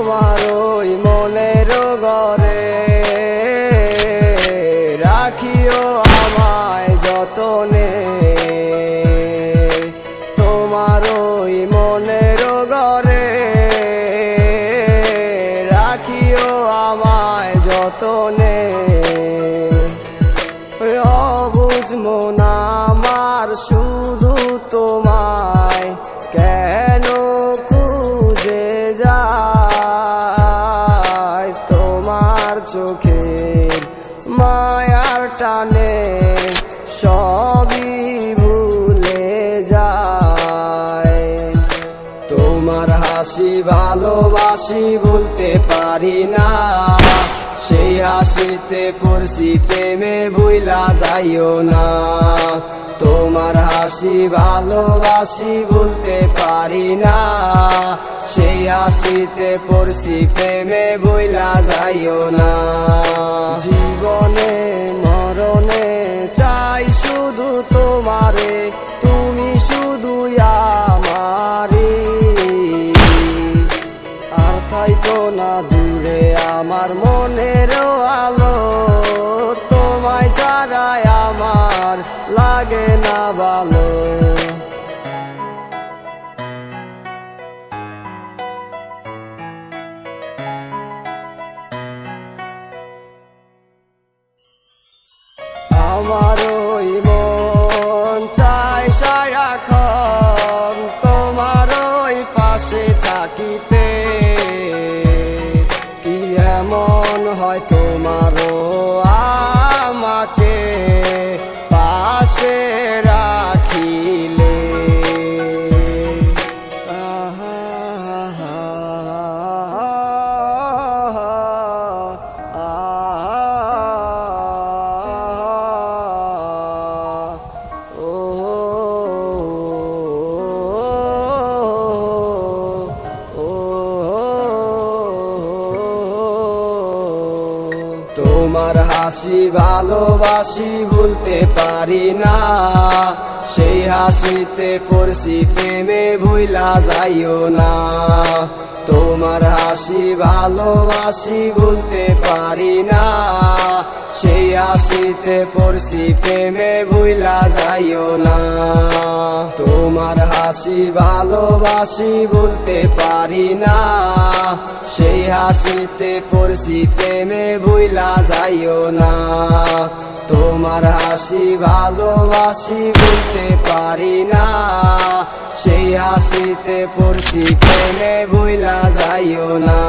আমার ওই মনের ঘরে রাখিও আমায় যতনে, তোমার ওই মনের ঘরে রাখিও আমায় যতনে। অবুঝ মন আমার শুধু তোমায় কেন খুঁজে যায়, তোমার চোখের মায়ার টানে সবই ভুলে যায়। তোমার হাসি ভালোবাসি বলতে পারি না, সেই হাসিতে পড়ছি প্রেমে ভুইলা যাইও না। তোমার হাসি ভালোবাসি বলতে পারি না, সেই হাসিতে পড়ছি প্রেমে ভুইলা যাইও না। জীবনে মরণে চাই শুধু তোমারে, তুমি শুধু আমারে। আর থাইকো না দূরে আমার মনের আলো, তোমায় ছাড়াই আমার লাগে না ভালো। আমার ওই মন চায় সারাক্ষণ তোমার ওই পাশে থাকিতে, কি এমন হয় তোমারও আমাকে পাশে রাখিলে। তোমার হাসি ভালোবাসি বলতে পারি না, সেই হাসিতে পড়ছি প্রেমে ভুইলা যাইও না। তোমার হাসি ভালোবাসি বলতে পারি না, সেই হাসিতে পড়ছি প্রেমে ভুইলা যাইও না। তোমার হাসি ভালোবাসি বলতে পারি না, সেই হাসিতে পড়ছি প্রেমে ভুইলা যাইও না। তোমার হাসি ভালোবাসি বলতে পারি না, সেই হাসিতে পড়ছি প্রেমে ভুইলা যাইও না।